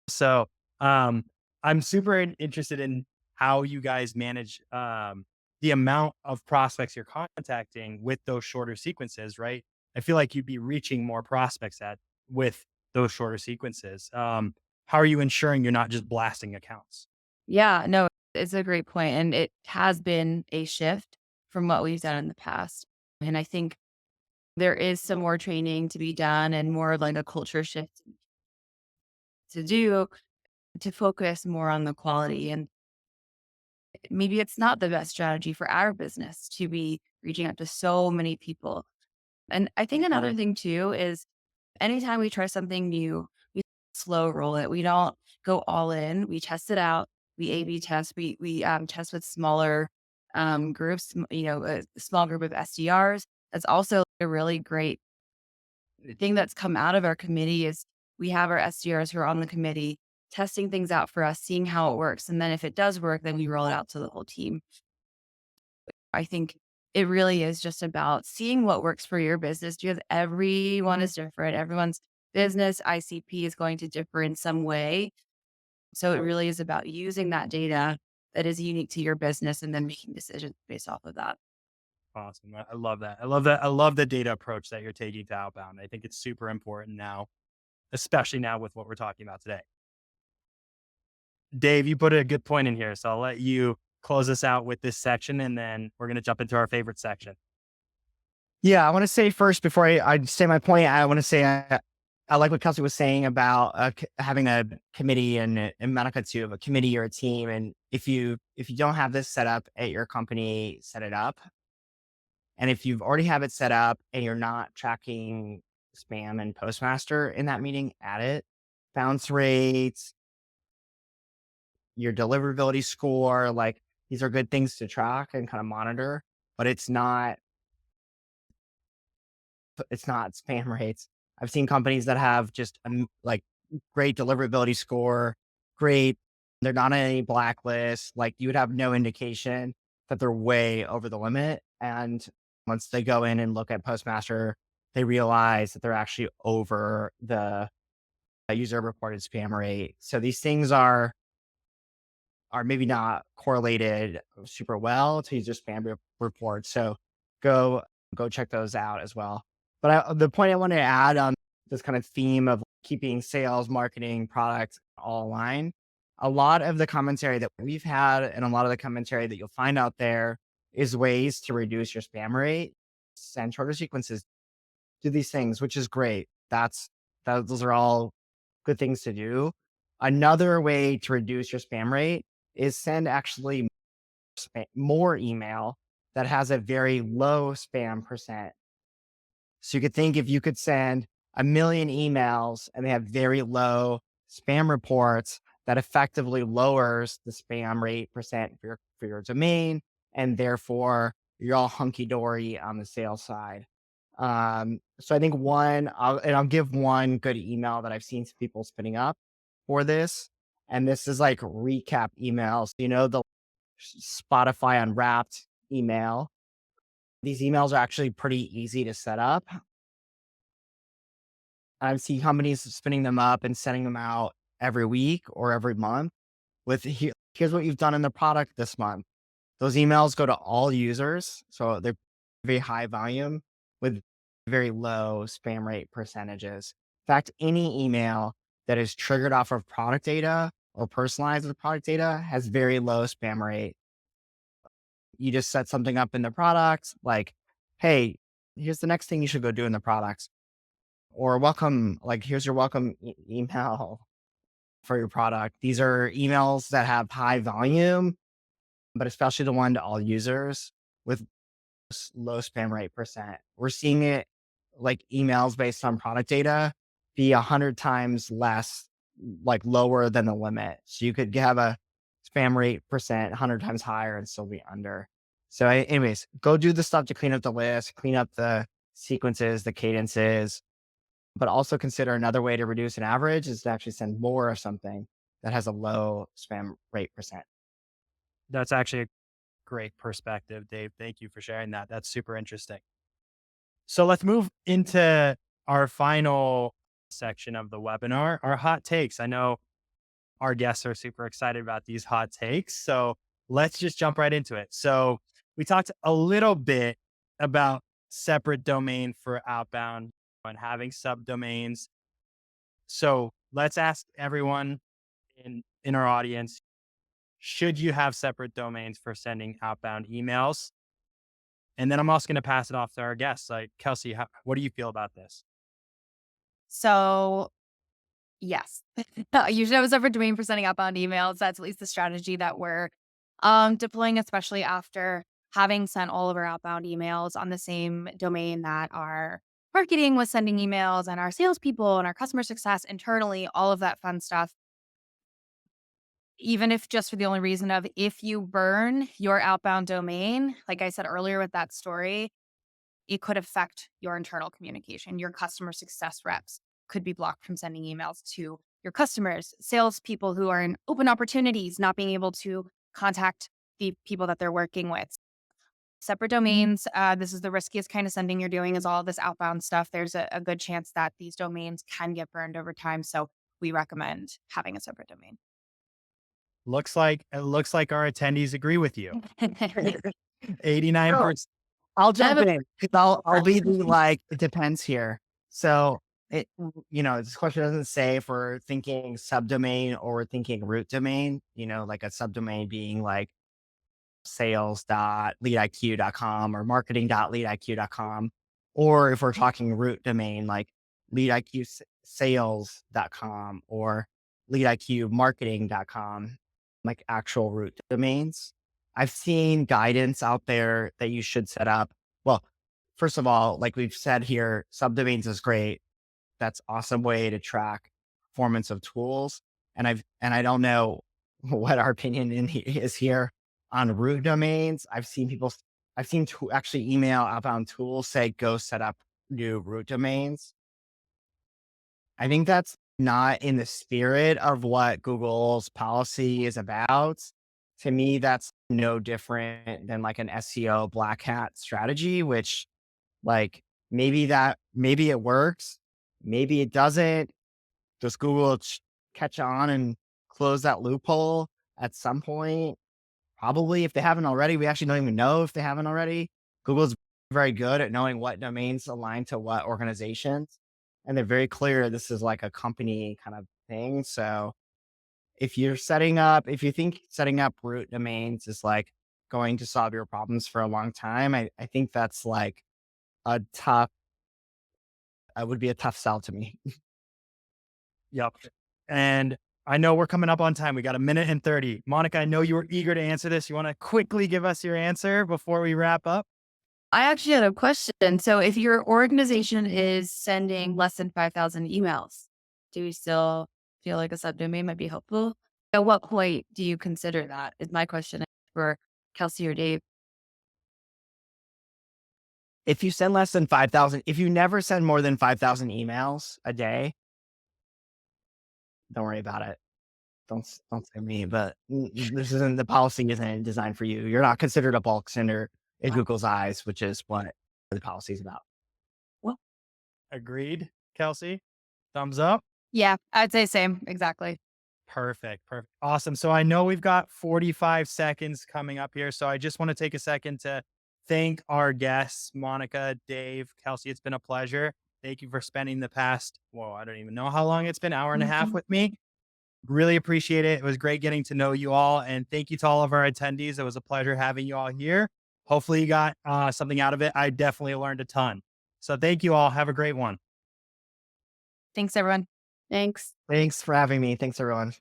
So, I'm super interested in how you guys manage, the amount of prospects you're contacting with those shorter sequences, right? I feel like you'd be reaching more prospects at with those shorter sequences. How are you ensuring you're not just blasting accounts? Yeah, no, it's a great point, and it has been a shift from what we've done in the past. And I think there is some more training to be done and more of like a culture shift to do to focus more on the quality. And maybe it's not the best strategy for our business to be reaching out to so many people. And I think another thing too is anytime we try something new, we slow roll it. We don't go all in. We test it out. We A/B test. We test with smaller groups. A small group of SDRs. That's also a really great thing that's come out of our committee is we have our SDRs who are on the committee testing things out for us, seeing how it works, and then if it does work, then we roll it out to the whole team. I think it really is just about seeing what works for your business because everyone is different. Everyone's business ICP is going to differ in some way. So it really is about using that data that is unique to your business and then making decisions based off of that. Awesome. I love that. I love that. I love the data approach that you're taking to outbound. I think it's super important now, especially now with what we're talking about today. Dave, you put a good point in here, so I'll let you close us out with this section, and then we're going to jump into our favorite section. Yeah, I want to say first before I say my point, I want to say I like what Kelsey was saying about having a committee and Monica too, of a committee or a team. And if you don't have this set up at your company, set it up. And if you've already have it set up and you're not tracking spam and postmaster in that meeting, add it. Bounce rates, your deliverability score, like these are good things to track and kind of monitor, but it's not spam rates. I've seen companies that have just like great deliverability score, great. They're not on any blacklist. Like you would have no indication that they're way over the limit. And once they go in and look at Postmaster, they realize that they're actually over the user reported spam rate. So these things are maybe not correlated super well to user spam reports. So go go check those out as well. But the point I want to add on this kind of theme of keeping sales, marketing, product all aligned, a lot of the commentary that we've had and a lot of the commentary that you'll find out there is ways to reduce your spam rate, send shorter sequences, do these things, which is great. Those are all good things to do. Another way to reduce your spam rate is send actually more email that has a very low spam percent. So you could think if you could send 1 million emails and they have very low spam reports, that effectively lowers the spam rate percent for your domain, and therefore you're all hunky dory on the sales side. So I think I'll give one good email that I've seen some people spinning up for this, and this is like recap emails. The Spotify Unwrapped email. These emails are actually pretty easy to set up. I've seen companies spinning them up and sending them out every week or every month with here's what you've done in the product this month. Those emails go to all users. So they're very high volume with very low spam rate percentages. In fact, any email that is triggered off of product data or personalized with product data has very low spam rate. You just set something up in the products like, hey, here's the next thing you should go do in the products. Or welcome, like here's your welcome email for your product. These are emails that have high volume, but especially the one to all users with low spam rate percent. We're seeing it like emails based on product data be 100 times less, like lower than the limit. So you could have a spam rate percent 100 times higher and still be under. So, anyways, go do the stuff to clean up the list, clean up the sequences, the cadences, but also consider another way to reduce an average is to actually send more of something that has a low spam rate percent. That's actually a great perspective, Dave. Thank you for sharing that. That's super interesting. So let's move into our final section of the webinar, our hot takes. I know our guests are super excited about these hot takes. So let's just jump right into it. So we talked a little bit about separate domain for outbound and having subdomains. So let's ask everyone in our audience, should you have separate domains for sending outbound emails? And then I'm also going to pass it off to our guests. Like, Kelsey, what do you feel about this? So, yes, you should have a separate domain for sending outbound emails. That's at least the strategy that we're deploying, especially after having sent all of our outbound emails on the same domain that our marketing was sending emails and our salespeople and our customer success internally, all of that fun stuff. Even if just for the only reason of if you burn your outbound domain, like I said earlier with that story, it could affect your internal communication. Your customer success reps could be blocked from sending emails to your customers, salespeople who are in open opportunities, not being able to contact the people that they're working with. Separate domains. This is the riskiest kind of sending you're doing is all this outbound stuff. There's a good chance that these domains can get burned over time. So we recommend having a separate domain. It looks like our attendees agree with you. 89%. I'll jump in because I'll be the like, it depends here. So this question doesn't say if we're thinking subdomain or we're thinking root domain, like a subdomain being like sales.leadiq.com or marketing.leadiq.com, or if we're talking root domain like leadiqsales.com or leadiqmarketing.com, like actual root domains. I've seen guidance out there that you should set up. Well, first of all, like we've said here, subdomains is great. That's awesome way to track performance of tools. And I don't know what our opinion is here on root domains. I've seen to actually email outbound tools say, go set up new root domains. I think that's not in the spirit of what Google's policy is about. To me, that's no different than like an SEO black hat strategy, which like maybe it works, maybe it doesn't. Does Google catch on and close that loophole at some point? Probably, if they haven't already. We actually don't even know if they haven't already. Google's very good at knowing what domains align to what organizations. And they're very clear this is like a company kind of thing. So if you think setting up root domains is like going to solve your problems for a long time, I think that's like would be a tough sell to me. Yep. And I know we're coming up on time. We got 1:30. Monica, I know you were eager to answer this. You want to quickly give us your answer before we wrap up? I actually had a question. So if your organization is sending less than 5,000 emails, do you still feel like a subdomain might be helpful? At what point do you consider that? Is my question for Kelsey or Dave. If you send less than 5,000, if you never send more than 5,000 emails a day, don't worry about it. Don't say me, but the policy isn't designed for you. You're not considered a bulk sender in Google's eyes, which is what the policy is about. Agreed, Kelsey? Thumbs up? Yeah, I'd say same. Exactly. Perfect. Awesome. So I know we've got 45 seconds coming up here. So I just want to take a second to thank our guests, Monica, Dave, Kelsey. It's been a pleasure. Thank you for spending the past, I don't even know how long it's been, hour and a half with me. Really appreciate it. It was great getting to know you all. And thank you to all of our attendees. It was a pleasure having you all here. Hopefully you got something out of it. I definitely learned a ton. So thank you all. Have a great one. Thanks, everyone. Thanks. Thanks for having me. Thanks, everyone.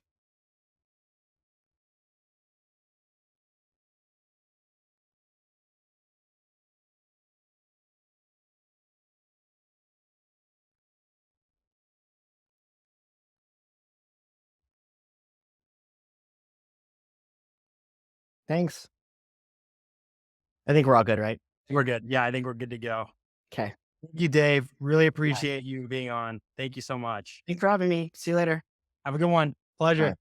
Thanks. I think we're all good, right? We're good. Yeah, I think we're good to go. Okay. Thank you, Dave. Really appreciate you being on. Thank you so much. Thanks for having me. See you later. Have a good one. All Pleasure. right.